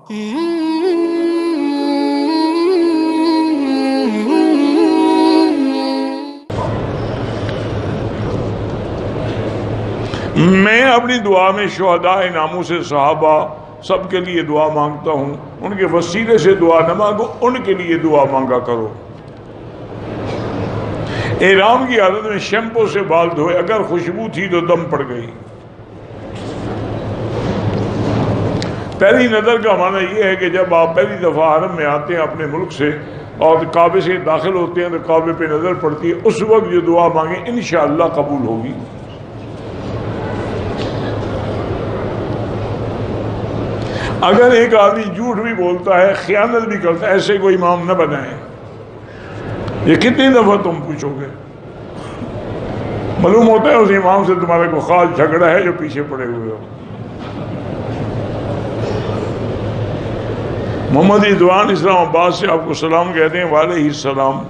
میں اپنی دعا میں شہداء ناموس صحابہ سب کے لیے دعا مانگتا ہوں، ان کے وسیلے سے دعا نہ مانگو، ان کے لیے دعا مانگا کرو۔ احرام کی حالت میں شیمپو سے بال دھوئے، اگر خوشبو تھی تو دم پڑ گئی۔ پہلی نظر کا معنی یہ ہے کہ جب آپ پہلی دفعہ حرم میں آتے ہیں اپنے ملک سے اور کعبے سے داخل ہوتے ہیں تو کعبے پہ نظر پڑتی ہے، اس وقت جو دعا مانگیں انشاءاللہ قبول ہوگی۔ اگر ایک آدمی جھوٹ بھی بولتا ہے، خیانت بھی کرتا ہے، ایسے کوئی امام نہ بنائیں۔ یہ کتنی دفعہ تم پوچھو گے؟ معلوم ہوتا ہے اس امام سے تمہارا کوئی خاص جھگڑا ہے جو پیچھے پڑے ہوئے ہو۔ محمد رضوان اسلام آباد سے آپ کو سلام کہتے ہیں۔ وعلیہ السلام۔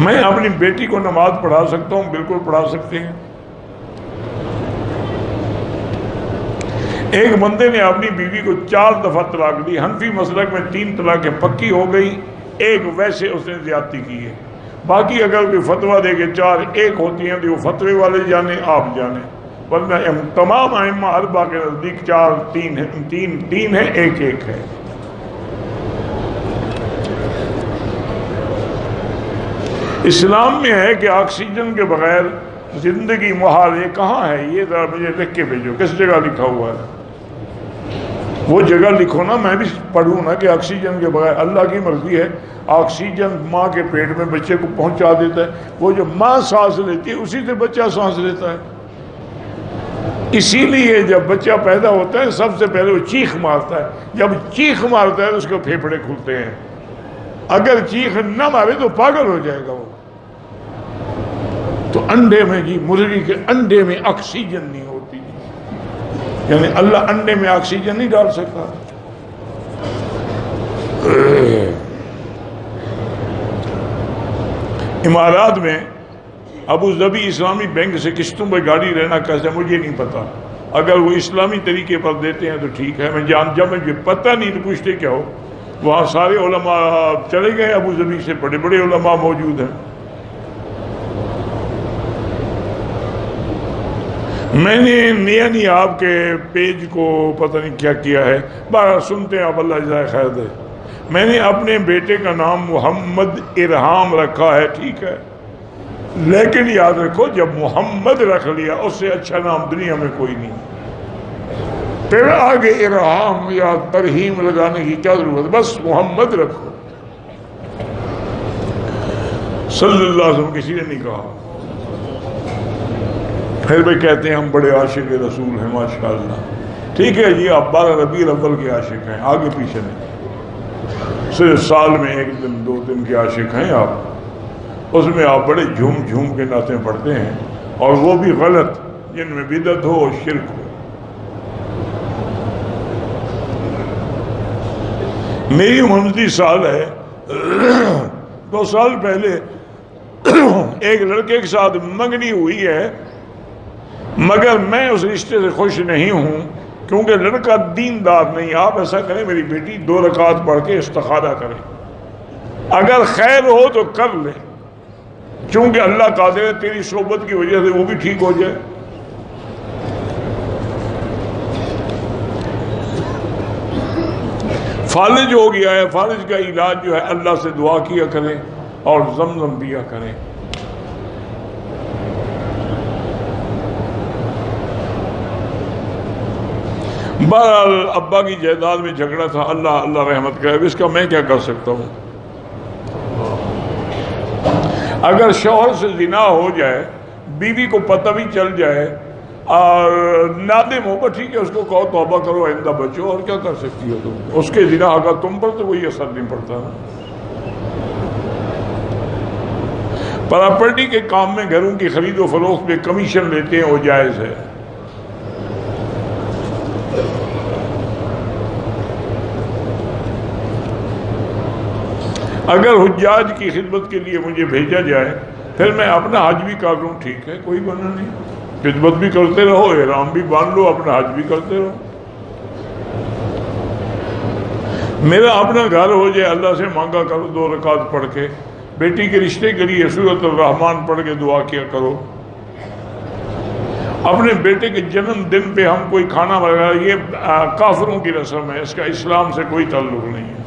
میں اپنی بیٹی کو نماز پڑھا سکتا ہوں؟ بالکل پڑھا سکتے ہیں۔ ایک بندے نے اپنی بیوی کو 4 دفعہ طلاق دی، حنفی مسلک میں 3 طلاقیں پکی ہو گئی، ایک ویسے اس نے زیادتی کی ہے۔ باقی اگر کوئی فتویٰ دے کہ 4 ایک ہوتی ہیں تو وہ فتوے والے جانے، آپ جانے، ورنہ تمام ائمہ اربعہ کے نزدیک 4 3 ہے، 3 ہے، 1 1 ہے۔ اسلام میں ہے کہ آکسیجن کے بغیر زندگی محال۔ یہ کہاں ہے؟ یہ ذرا مجھے لکھ کے بھیجو، کس جگہ لکھا ہوا ہے؟ وہ جگہ لکھو نا، میں بھی پڑھوں نا کہ آکسیجن کے بغیر۔ اللہ کی مرضی ہے، آکسیجن ماں کے پیٹ میں بچے کو پہنچا دیتا ہے، وہ جو ماں سانس لیتی ہے اسی سے بچہ سانس لیتا ہے۔ اسی لیے جب بچہ پیدا ہوتا ہے سب سے پہلے وہ چیخ مارتا ہے، جب چیخ مارتا ہے تو اس کو پھیپھڑے کھلتے ہیں، اگر چیخ نہ مارے تو پاگل ہو جائے گا وہ۔ تو انڈے میں جی مرغی کے انڈے میں آکسیجن نہیں ہوتی، یعنی اللہ انڈے میں آکسیجن نہیں ڈال سکتا۔ امارات میں ابو ظبی اسلامی بینک سے قسطوں پہ گاڑی لینا کیسے، مجھے نہیں پتا۔ اگر وہ اسلامی طریقے پر دیتے ہیں تو ٹھیک ہے، میں جب مجھے پتہ نہیں تو پوچھتے کیا ہو۔ وہاں سارے علماء چلے گئے، ابو ظبی سے بڑے بڑے علماء موجود ہیں۔ میں نے نہیں آپ کے پیج کو پتہ نہیں کیا کیا ہے، بارہ سنتے ہیں آپ، اللہ جزائے خیر دے۔ میں نے اپنے بیٹے کا نام محمد ارحام رکھا ہے، ٹھیک ہے، لیکن یاد رکھو جب محمد رکھ لیا اس سے اچھا نام دنیا میں کوئی نہیں، پھر آگے ارحام یا ترہیم لگانے کی کیا ضرورت، بس محمد رکھو۔ صلی اللہ علیہ وسلم کسی نے نہیں کہا۔ پھر بھی کہتے ہیں ہم بڑے عاشق رسول ہیں، ماشاءاللہ، ٹھیک ہے جی، آپ 12 ربیع الاول کے عاشق ہیں، آگے پیچھے نہیں، صرف سال میں 1 دن 2 دن کے عاشق ہیں آپ، اس میں آپ بڑے جھوم جھوم کے نعتیں پڑھتے ہیں، اور وہ بھی غلط، جن میں بدعت ہو اور شرک ہو۔ میری عمر 29 سال ہے، 2 سال پہلے ایک لڑکے کے ساتھ منگنی ہوئی ہے، مگر میں اس رشتے سے خوش نہیں ہوں کیونکہ لڑکا دیندار نہیں۔ آپ ایسا کریں، میری بیٹی 2 رکعت پڑھ کے استخارہ کریں، اگر خیر ہو تو کر لیں، چونکہ اللہ قادر ہے تیری صحبت کی وجہ سے وہ بھی ٹھیک ہو جائے۔ فالج ہو گیا ہے، فالج کا علاج جو ہے اللہ سے دعا کیا کریں اور زمزم پیا کریں۔ بہرحال ابا کی جائیداد میں جھگڑا تھا، اللہ رحمت کرے، اس کا میں کیا کر سکتا ہوں۔ اگر شوہر سے زنا ہو جائے، بیوی کو پتہ بھی چل جائے اور نادم ہو، ٹھیک ہے، اس کو کہو توبہ کرو، آئندہ بچو، اور کیا کر سکتی ہو تم؟ اس کے زنا کا تم پر تو کوئی اثر نہیں پڑتا۔ پراپرٹی کے کام میں گھروں کی خرید و فروخت میں کمیشن لیتے ہیں، وہ جائز ہے۔ اگر حجاج کی خدمت کے لیے مجھے بھیجا جائے پھر میں اپنا حج بھی کر لوں، ٹھیک ہے، کوئی گناہ نہیں، خدمت بھی کرتے رہو، احرام بھی باندھ لو، اپنا حج بھی کرتے رہو۔ میرا اپنا گھر ہو جائے، اللہ سے مانگا کرو 2 رکعت پڑھ کے، بیٹی کے رشتے کے لیے سورۃ الرحمن پڑھ کے دعا کیا کرو، اپنے بیٹے کے جنم دن پہ ہم کوئی کھانا وغیرہ، یہ کافروں کی رسم ہے، اس کا اسلام سے کوئی تعلق نہیں ہے۔